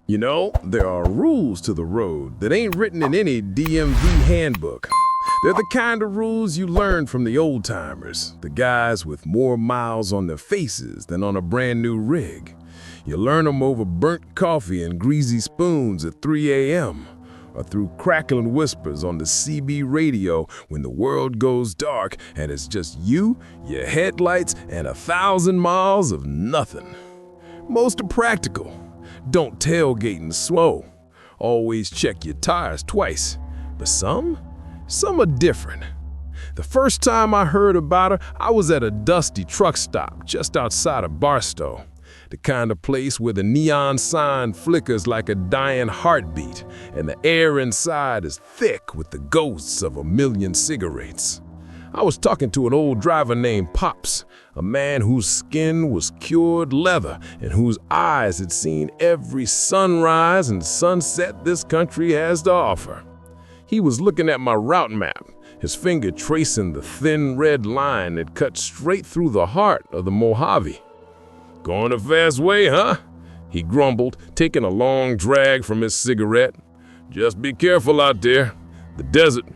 You know, there are rules to the road that ain't written in any DMV handbook. They're the kind of rules you learn from the old-timers, the guys with more miles on their faces than on a brand new rig. You learn them over burnt coffee and greasy spoons at 3 a.m., or through crackling whispers on the CB radio when the world goes dark and it's just you, your headlights, and 1,000 miles of nothing. Most are practical. Don't tailgate and slow. Always check your tires twice. But some are different. The first time I heard about her, I was at a dusty truck stop just outside of Barstow. The kind of place where the neon sign flickers like a dying heartbeat, and the air inside is thick with the ghosts of 1,000,000 cigarettes. I was talking to an old driver named Pops, a man whose skin was cured leather and whose eyes had seen every sunrise and sunset this country has to offer. He was looking at my route map, his finger tracing the thin red line that cut straight through the heart of the Mojave. "Going a fast way, huh?" he grumbled, taking a long drag from his cigarette. "Just be careful out there. The desert,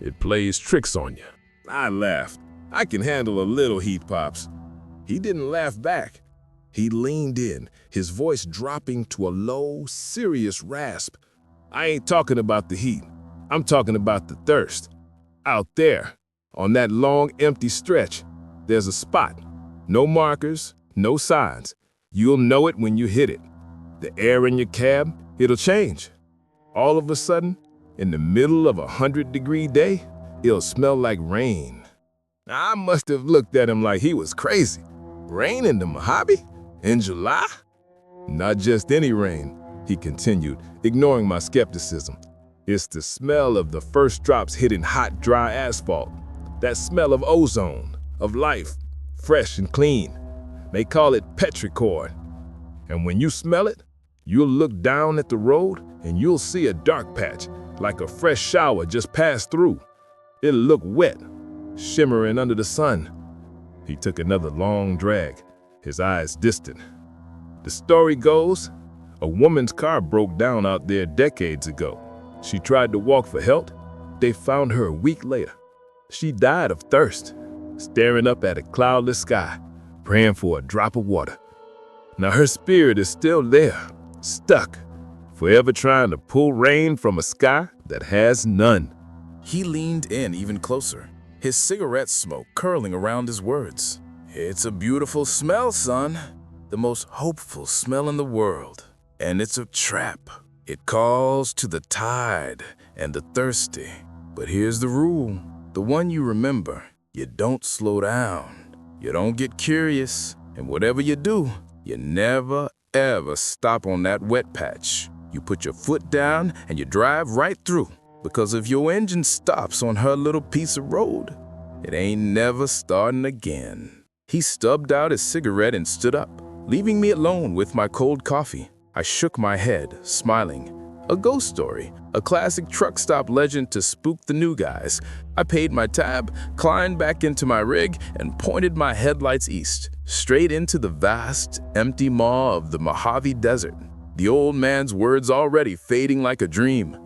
it plays tricks on you." I laughed. "I can handle a little heat, Pops." He didn't laugh back. He leaned in, his voice dropping to a low, serious rasp. "I ain't talking about the heat. I'm talking about the thirst. Out there, on that long, empty stretch, there's a spot. No markers, no signs. You'll know it when you hit it. The air in your cab, it'll change. All of a sudden, in the middle of a 100-degree day, it'll smell like rain." I must have looked at him like he was crazy. Rain in the Mojave? In July? "Not just any rain," he continued, ignoring my skepticism. "It's the smell of the first drops hitting hot, dry asphalt. That smell of ozone, of life, fresh and clean. They call it petrichor. And when you smell it, you'll look down at the road and you'll see a dark patch, like a fresh shower just passed through. It'll look wet, shimmering under the sun." He took another long drag, his eyes distant. "The story goes, a woman's car broke down out there decades ago. She tried to walk for help. They found her a week later. She died of thirst, staring up at a cloudless sky, praying for a drop of water. Now her spirit is still there, stuck, forever trying to pull rain from a sky that has none." He leaned in even closer, his cigarette smoke curling around his words. "It's a beautiful smell, son. The most hopeful smell in the world. And it's a trap. It calls to the tired and the thirsty. But here's the rule, the one you remember. You don't slow down. You don't get curious. And whatever you do, you never, ever stop on that wet patch. You put your foot down and you drive right through. Because if your engine stops on her little piece of road, it ain't never starting again." He stubbed out his cigarette and stood up, leaving me alone with my cold coffee. I shook my head, smiling. A ghost story, a classic truck stop legend to spook the new guys. I paid my tab, climbed back into my rig, and pointed my headlights east, straight into the vast, empty maw of the Mojave Desert. The old man's words already fading like a dream.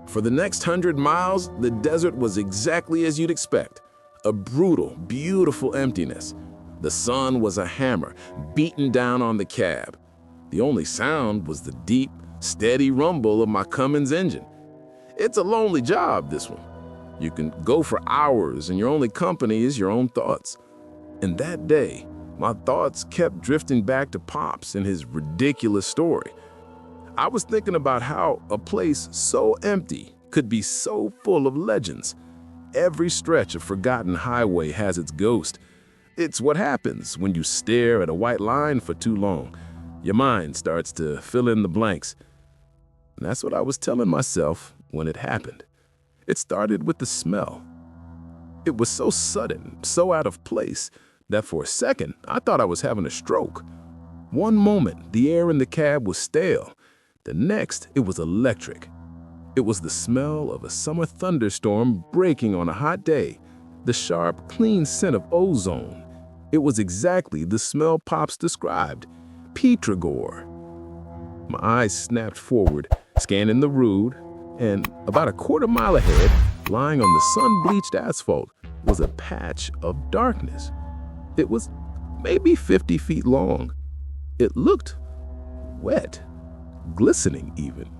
For the next 100 miles, the desert was exactly as you'd expect. A brutal, beautiful emptiness. The sun was a hammer, beating down on the cab. The only sound was the deep, steady rumble of my Cummins engine. It's a lonely job, this one. You can go for hours and your only company is your own thoughts. And that day, my thoughts kept drifting back to Pops and his ridiculous story. I was thinking about how a place so empty could be so full of legends. Every stretch of forgotten highway has its ghost. It's what happens when you stare at a white line for too long. Your mind starts to fill in the blanks. And that's what I was telling myself when it happened. It started with the smell. It was so sudden, so out of place, that for a second, I thought I was having a stroke. One moment, the air in the cab was stale. The next, it was electric. It was the smell of a summer thunderstorm breaking on a hot day, the sharp, clean scent of ozone. It was exactly the smell Pops described, petrichor. My eyes snapped forward, scanning the road, and about a quarter mile ahead, lying on the sun-bleached asphalt, was a patch of darkness. It was maybe 50 feet long. It looked wet, glistening even.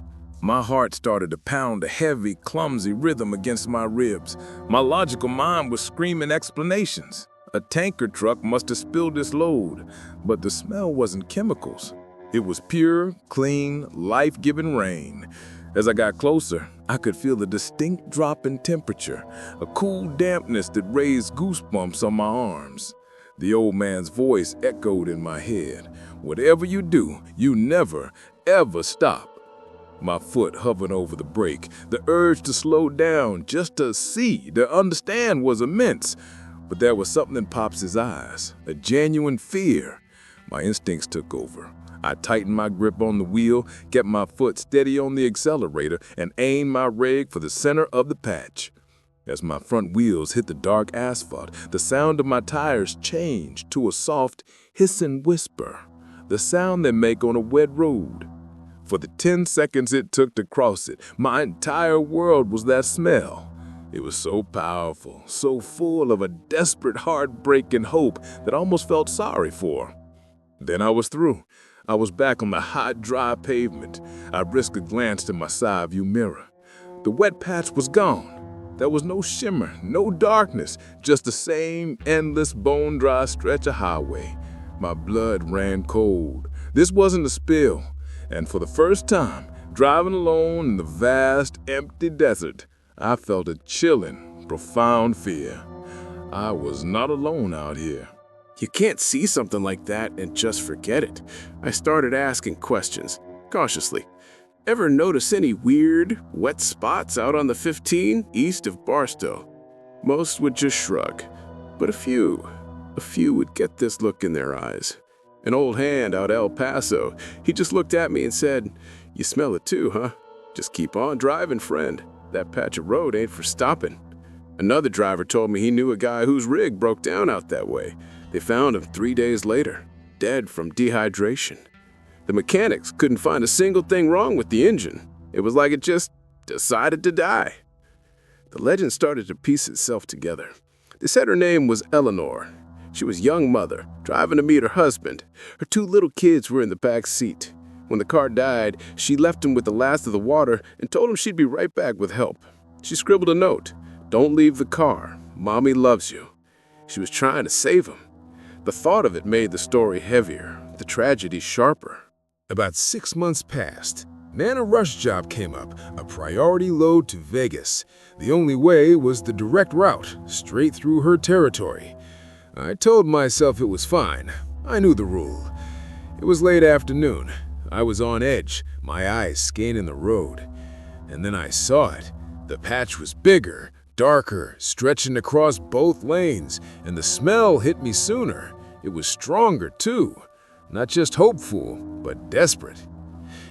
My heart started to pound a heavy, clumsy rhythm against my ribs. My logical mind was screaming explanations. A tanker truck must have spilled its load, but the smell wasn't chemicals. It was pure, clean, life-giving rain. As I got closer, I could feel a distinct drop in temperature, a cool dampness that raised goosebumps on my arms. The old man's voice echoed in my head. Whatever you do, you never, ever stop. My foot hovered over the brake. The urge to slow down, just to see, to understand was immense. But there was something in Pops' eyes, a genuine fear. My instincts took over. I tightened my grip on the wheel, kept my foot steady on the accelerator, and aimed my rig for the center of the patch. As my front wheels hit the dark asphalt, the sound of my tires changed to a soft, hissing whisper, the sound they make on a wet road. For the 10 seconds it took to cross it, my entire world was that smell. It was so powerful, so full of a desperate, heartbreaking hope that I almost felt sorry for. Then I was through. I was back on the hot, dry pavement. I risked a glance to my side view mirror. The wet patch was gone. There was no shimmer, no darkness, just the same endless, bone-dry stretch of highway. My blood ran cold. This wasn't a spill. And for the first time, driving alone in the vast, empty desert, I felt a chilling, profound fear. I was not alone out here. You can't see something like that and just forget it. I started asking questions, cautiously. Ever notice any weird, wet spots out on the 15 east of Barstow? Most would just shrug, but a few would get this look in their eyes. An old hand out El Paso, he just looked at me and said, "You smell it too, huh? Just keep on driving, friend. That patch of road ain't for stopping." Another driver told me he knew a guy whose rig broke down out that way. They found him 3 days later, dead from dehydration. The mechanics couldn't find a single thing wrong with the engine. It was like it just decided to die. The legend started to piece itself together. They said her name was Eleanor. She was a young mother, driving to meet her husband. Her 2 little kids were in the back seat. When the car died, she left him with the last of the water and told him she'd be right back with help. She scribbled a note, "Don't leave the car. Mommy loves you." She was trying to save him. The thought of it made the story heavier, the tragedy sharper. About 6 months passed. Then a rush job came up, a priority load to Vegas. The only way was the direct route, straight through her territory. I told myself it was fine. I knew the rule. It was late afternoon. I was on edge, my eyes scanning the road. And then I saw it. The patch was bigger, darker, stretching across both lanes, and the smell hit me sooner. It was stronger, too. Not just hopeful, but desperate.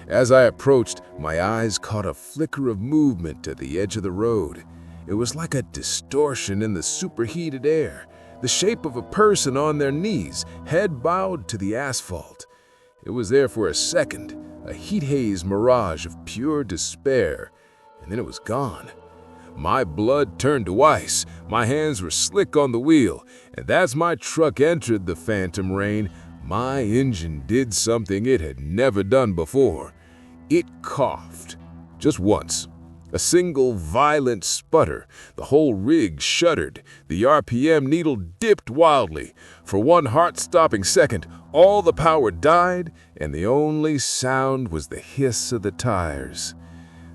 As I approached, my eyes caught a flicker of movement at the edge of the road. It was like a distortion in the superheated air, the shape of a person on their knees, head bowed to the asphalt. It was there for a second, a heat haze mirage of pure despair, and then it was gone. My blood turned to ice, my hands were slick on the wheel, and as my truck entered the phantom rain, my engine did something it had never done before. It coughed, just once. A single violent sputter, the whole rig shuddered, the RPM needle dipped wildly. For one heart-stopping second, all the power died, and the only sound was the hiss of the tires.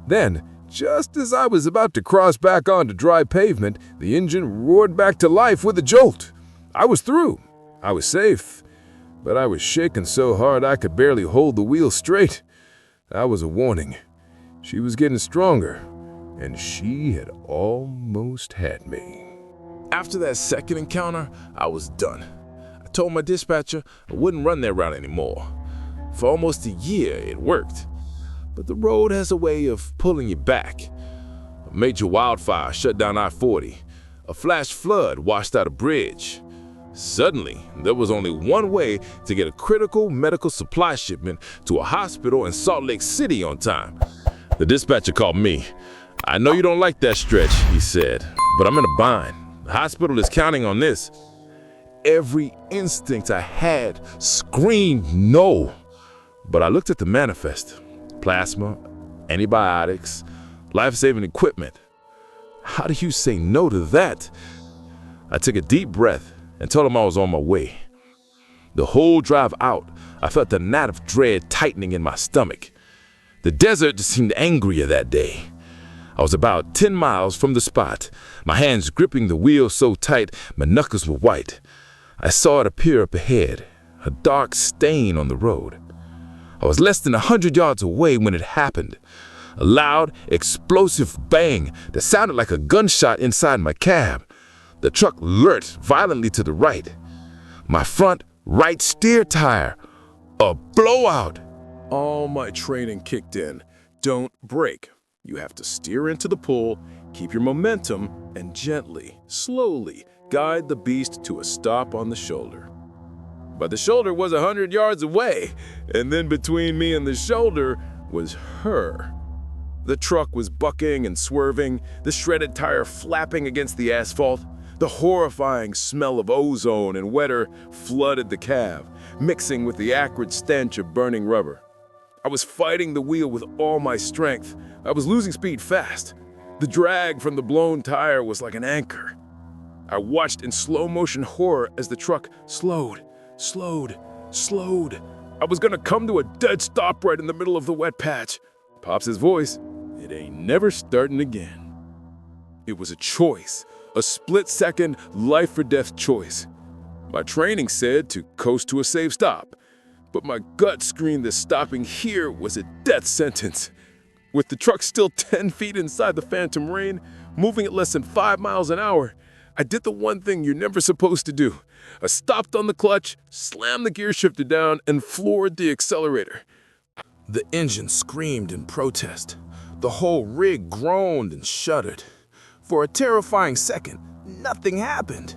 Then, just as I was about to cross back onto dry pavement, the engine roared back to life with a jolt. I was through. I was safe. But I was shaking so hard I could barely hold the wheel straight. That was a warning. She was getting stronger, and she had almost had me. After that second encounter, I was done. I told my dispatcher I wouldn't run that route anymore. For almost a year, it worked. But the road has a way of pulling you back. A major wildfire shut down I-40. A flash flood washed out a bridge. Suddenly, there was only one way to get a critical medical supply shipment to a hospital in Salt Lake City on time. The dispatcher called me. "I know you don't like that stretch," he said, "but I'm in a bind. The hospital is counting on this." Every instinct I had screamed no. But I looked at the manifest. Plasma, antibiotics, life-saving equipment. How do you say no to that? I took a deep breath and told him I was on my way. The whole drive out, I felt the knot of dread tightening in my stomach. The desert just seemed angrier that day. I was about 10 miles from the spot, my hands gripping the wheel so tight my knuckles were white. I saw it appear up ahead, a dark stain on the road. I was less than 100 yards away when it happened. A loud, explosive bang that sounded like a gunshot inside my cab. The truck lurched violently to the right. My front right steer tire, a blowout. All my training kicked in. Don't brake. You have to steer into the pool, keep your momentum, and gently, slowly guide the beast to a stop on the shoulder. But the shoulder was 100 yards away, and then between me and the shoulder was her. The truck was bucking and swerving, the shredded tire flapping against the asphalt. The horrifying smell of ozone and wetter flooded the cab, mixing with the acrid stench of burning rubber. I was fighting the wheel with all my strength. I was losing speed fast. The drag from the blown tire was like an anchor. I watched in slow-motion horror as the truck slowed. I was gonna come to a dead stop right in the middle of the wet patch. Pops' voice, "It ain't never starting again." It was a choice, a split-second, life-or-death choice. My training said to coast to a safe stop, but my gut screamed that stopping here was a death sentence. With the truck still 10 feet inside the phantom rain, moving at less than 5 miles an hour, I did the one thing you're never supposed to do. I stopped on the clutch, slammed the gear shifter down, and floored the accelerator. The engine screamed in protest. The whole rig groaned and shuddered. For a terrifying second, nothing happened.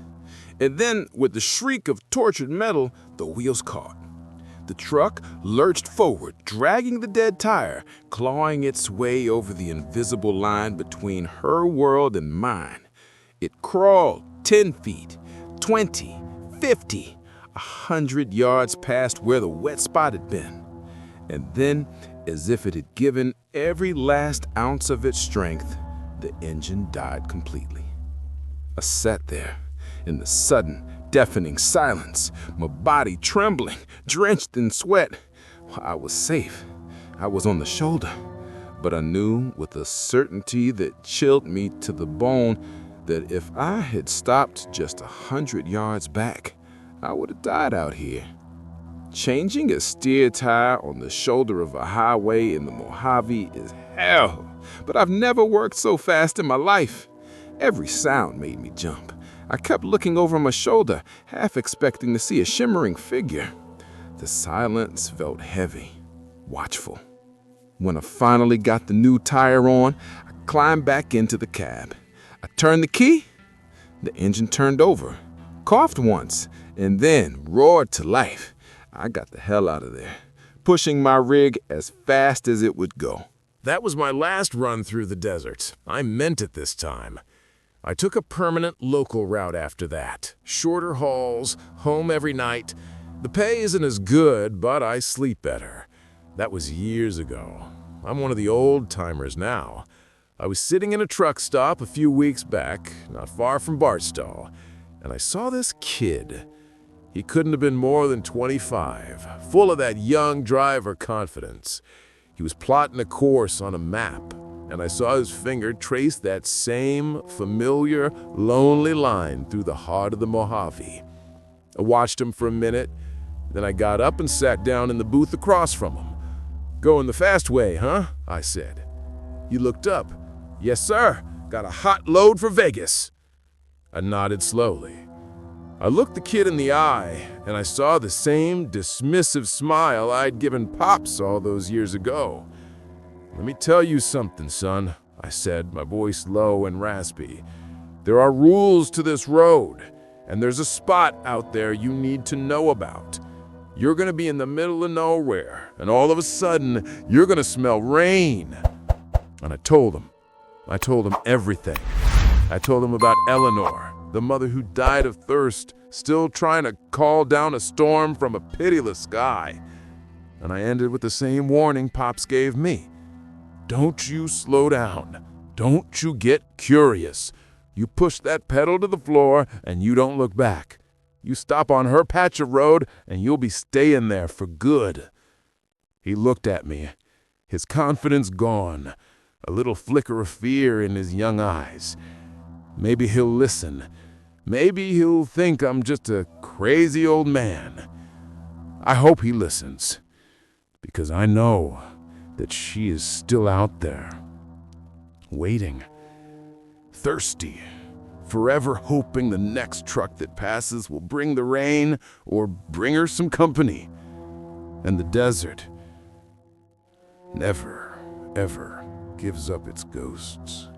And then, with the shriek of tortured metal, the wheels caught. The truck lurched forward, dragging the dead tire, clawing its way over the invisible line between her world and mine. It crawled 10 feet, 20, 50, 100 yards past where the wet spot had been. And then, as if it had given every last ounce of its strength, the engine died completely. I sat there in the sudden, deafening silence, my body trembling, drenched in sweat. I was safe. I was on the shoulder. But I knew with a certainty that chilled me to the bone that if I had stopped just 100 yards back, I would have died out here. Changing a steer tire on the shoulder of a highway in the Mojave is hell, but I've never worked so fast in my life. Every sound made me jump. I kept looking over my shoulder, half expecting to see a shimmering figure. The silence felt heavy, watchful. When I finally got the new tire on, I climbed back into the cab. I turned the key. The engine turned over, coughed once, and then roared to life. I got the hell out of there, pushing my rig as fast as it would go. That was my last run through the desert. I meant it this time. I took a permanent local route after that. Shorter hauls, home every night. The pay isn't as good, but I sleep better. That was years ago. I'm one of the old-timers now. I was sitting in a truck stop a few weeks back, not far from Barstow, and I saw this kid. He couldn't have been more than 25, full of that young driver confidence. He was plotting a course on a map, and I saw his finger trace that same familiar, lonely line through the heart of the Mojave. I watched him for a minute, then I got up and sat down in the booth across from him. "Going the fast way, huh?" I said. He looked up. "Yes, sir. Got a hot load for Vegas." I nodded slowly. I looked the kid in the eye, and I saw the same dismissive smile I'd given Pops all those years ago. "Let me tell you something, son," I said, my voice low and raspy. "There are rules to this road. And there's a spot out there you need to know about. You're gonna be in the middle of nowhere, and all of a sudden, you're gonna smell rain. And I told him everything. I told him about Eleanor, the mother who died of thirst, still trying to call down a storm from a pitiless sky. And I ended with the same warning Pops gave me. Don't you slow down. Don't you get curious. You push that pedal to the floor and you don't look back. You stop on her patch of road and you'll be staying there for good. He looked at me, his confidence gone, a little flicker of fear in his young eyes. Maybe he'll listen. Maybe he'll think I'm just a crazy old man. I hope he listens, because I know that she is still out there, waiting, thirsty, forever hoping the next truck that passes will bring the rain or bring her some company. And the desert never, ever gives up its ghosts.